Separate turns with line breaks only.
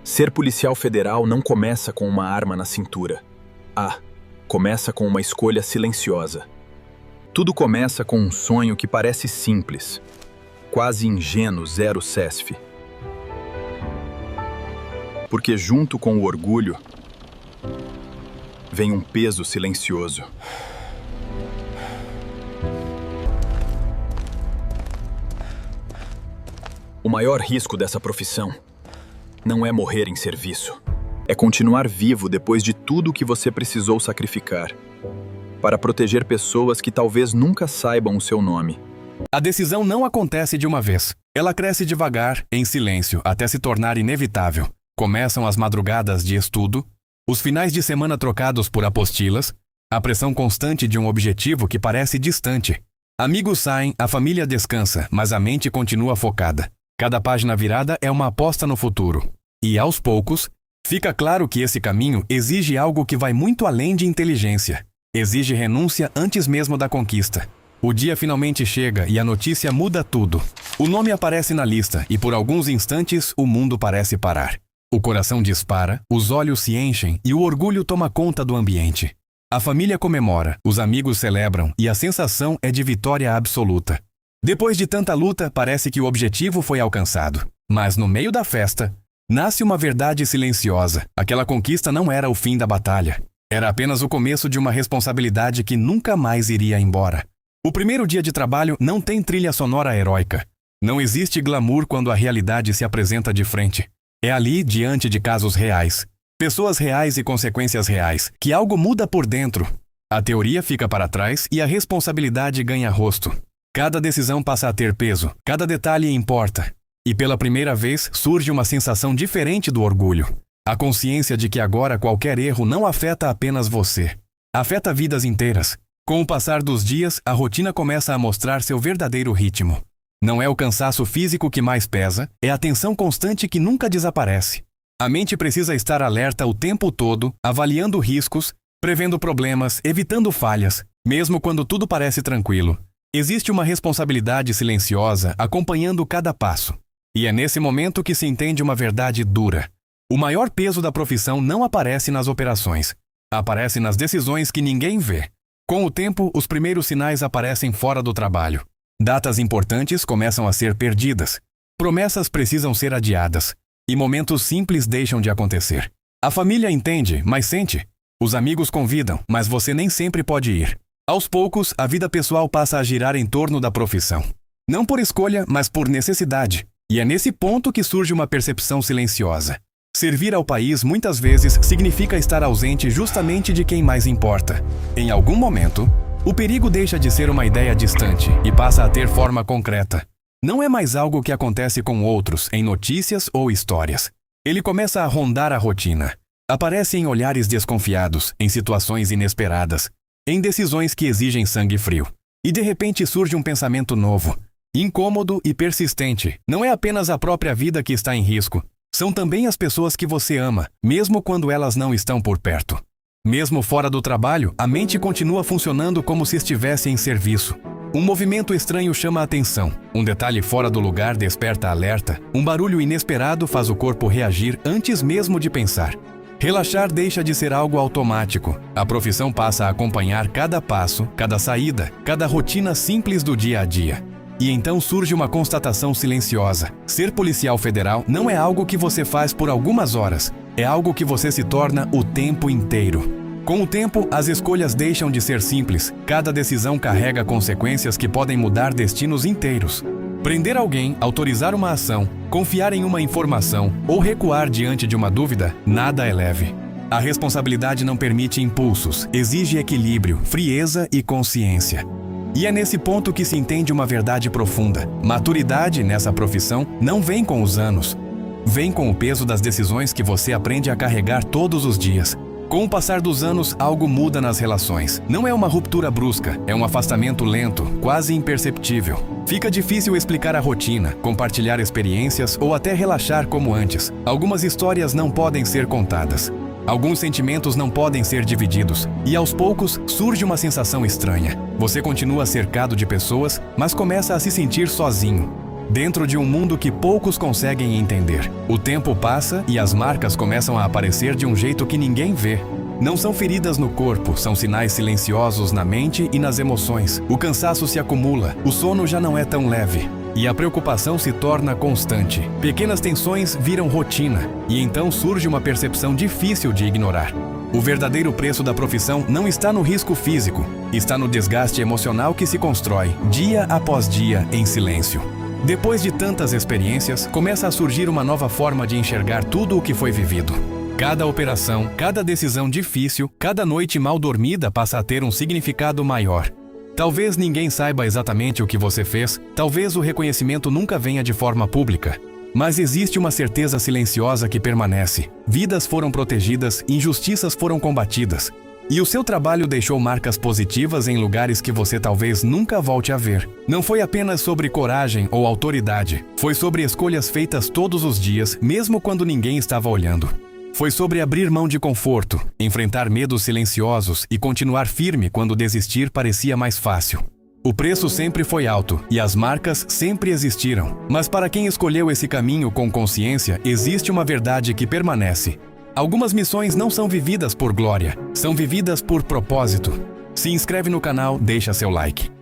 Ser policial federal não começa com uma arma na cintura. Começa com uma escolha silenciosa. Tudo começa com um sonho que parece simples, quase ingênuo, zero CESF. Porque junto com o orgulho, vem um peso silencioso. O maior risco dessa profissão não é morrer em serviço. É continuar vivo depois de tudo que você precisou sacrificar para proteger pessoas que talvez nunca saibam o seu nome.
A decisão não acontece de uma vez. Ela cresce devagar, em silêncio, até se tornar inevitável. Começam as madrugadas de estudo, os finais de semana trocados por apostilas, a pressão constante de um objetivo que parece distante. Amigos saem, a família descansa, mas a mente continua focada. Cada página virada é uma aposta no futuro. E, aos poucos, fica claro que esse caminho exige algo que vai muito além de inteligência. Exige renúncia antes mesmo da conquista. O dia finalmente chega e a notícia muda tudo. O nome aparece na lista e por alguns instantes o mundo parece parar. O coração dispara, os olhos se enchem e o orgulho toma conta do ambiente. A família comemora, os amigos celebram e a sensação é de vitória absoluta. Depois de tanta luta, parece que o objetivo foi alcançado. Mas no meio da festa, nasce uma verdade silenciosa. Aquela conquista não era o fim da batalha. Era apenas o começo de uma responsabilidade que nunca mais iria embora. O primeiro dia de trabalho não tem trilha sonora heróica. Não existe glamour quando a realidade se apresenta de frente. É ali, diante de casos reais, pessoas reais e consequências reais, que algo muda por dentro. A teoria fica para trás e a responsabilidade ganha rosto. Cada decisão passa a ter peso, cada detalhe importa. E pela primeira vez surge uma sensação diferente do orgulho. A consciência de que agora qualquer erro não afeta apenas você. Afeta vidas inteiras. Com o passar dos dias, a rotina começa a mostrar seu verdadeiro ritmo. Não é o cansaço físico que mais pesa, é a tensão constante que nunca desaparece. A mente precisa estar alerta o tempo todo, avaliando riscos, prevendo problemas, evitando falhas, mesmo quando tudo parece tranquilo. Existe uma responsabilidade silenciosa acompanhando cada passo. E é nesse momento que se entende uma verdade dura. O maior peso da profissão não aparece nas operações. Aparece nas decisões que ninguém vê. Com o tempo, os primeiros sinais aparecem fora do trabalho. Datas importantes começam a ser perdidas. Promessas precisam ser adiadas. E momentos simples deixam de acontecer. A família entende, mas sente. Os amigos convidam, mas você nem sempre pode ir. Aos poucos, a vida pessoal passa a girar em torno da profissão. Não por escolha, mas por necessidade. E é nesse ponto que surge uma percepção silenciosa. Servir ao país muitas vezes significa estar ausente justamente de quem mais importa. Em algum momento, o perigo deixa de ser uma ideia distante e passa a ter forma concreta. Não é mais algo que acontece com outros, em notícias ou histórias. Ele começa a rondar a rotina. Aparece em olhares desconfiados, em situações inesperadas, em decisões que exigem sangue frio. E de repente surge um pensamento novo, incômodo e persistente. Não é apenas a própria vida que está em risco. São também as pessoas que você ama, mesmo quando elas não estão por perto. Mesmo fora do trabalho, a mente continua funcionando como se estivesse em serviço. Um movimento estranho chama a atenção. Um detalhe fora do lugar desperta alerta. Um barulho inesperado faz o corpo reagir antes mesmo de pensar. Relaxar deixa de ser algo automático. A profissão passa a acompanhar cada passo, cada saída, cada rotina simples do dia a dia. E então surge uma constatação silenciosa. Ser policial federal não é algo que você faz por algumas horas. É algo que você se torna o tempo inteiro. Com o tempo, as escolhas deixam de ser simples. Cada decisão carrega consequências que podem mudar destinos inteiros. Prender alguém, autorizar uma ação, confiar em uma informação ou recuar diante de uma dúvida, nada é leve. A responsabilidade não permite impulsos, exige equilíbrio, frieza e consciência. E é nesse ponto que se entende uma verdade profunda. Maturidade nessa profissão não vem com os anos. Vem com o peso das decisões que você aprende a carregar todos os dias. Com o passar dos anos, algo muda nas relações. Não é uma ruptura brusca, é um afastamento lento, quase imperceptível. Fica difícil explicar a rotina, compartilhar experiências ou até relaxar como antes. Algumas histórias não podem ser contadas. Alguns sentimentos não podem ser divididos. E aos poucos, surge uma sensação estranha. Você continua cercado de pessoas, mas começa a se sentir sozinho. dentro de um mundo que poucos conseguem entender. O tempo passa e as marcas começam a aparecer de um jeito que ninguém vê. Não são feridas no corpo, são sinais silenciosos na mente e nas emoções. O cansaço se acumula, o sono já não é tão leve. E a preocupação se torna constante. Pequenas tensões viram rotina, e então surge uma percepção difícil de ignorar. O verdadeiro preço da profissão não está no risco físico, está no desgaste emocional que se constrói, dia após dia, em silêncio. Depois de tantas experiências, começa a surgir uma nova forma de enxergar tudo o que foi vivido. Cada operação, cada decisão difícil, cada noite mal dormida passa a ter um significado maior. Talvez ninguém saiba exatamente o que você fez, talvez o reconhecimento nunca venha de forma pública. Mas existe uma certeza silenciosa que permanece. Vidas foram protegidas, injustiças foram combatidas. E o seu trabalho deixou marcas positivas em lugares que você talvez nunca volte a ver. Não foi apenas sobre coragem ou autoridade. Foi sobre escolhas feitas todos os dias, mesmo quando ninguém estava olhando. Foi sobre abrir mão de conforto, enfrentar medos silenciosos e continuar firme quando desistir parecia mais fácil. O preço sempre foi alto e as marcas sempre existiram. Mas para quem escolheu esse caminho com consciência, existe uma verdade que permanece. Algumas missões não são vividas por glória, são vividas por propósito. Se inscreve no canal, deixa seu like.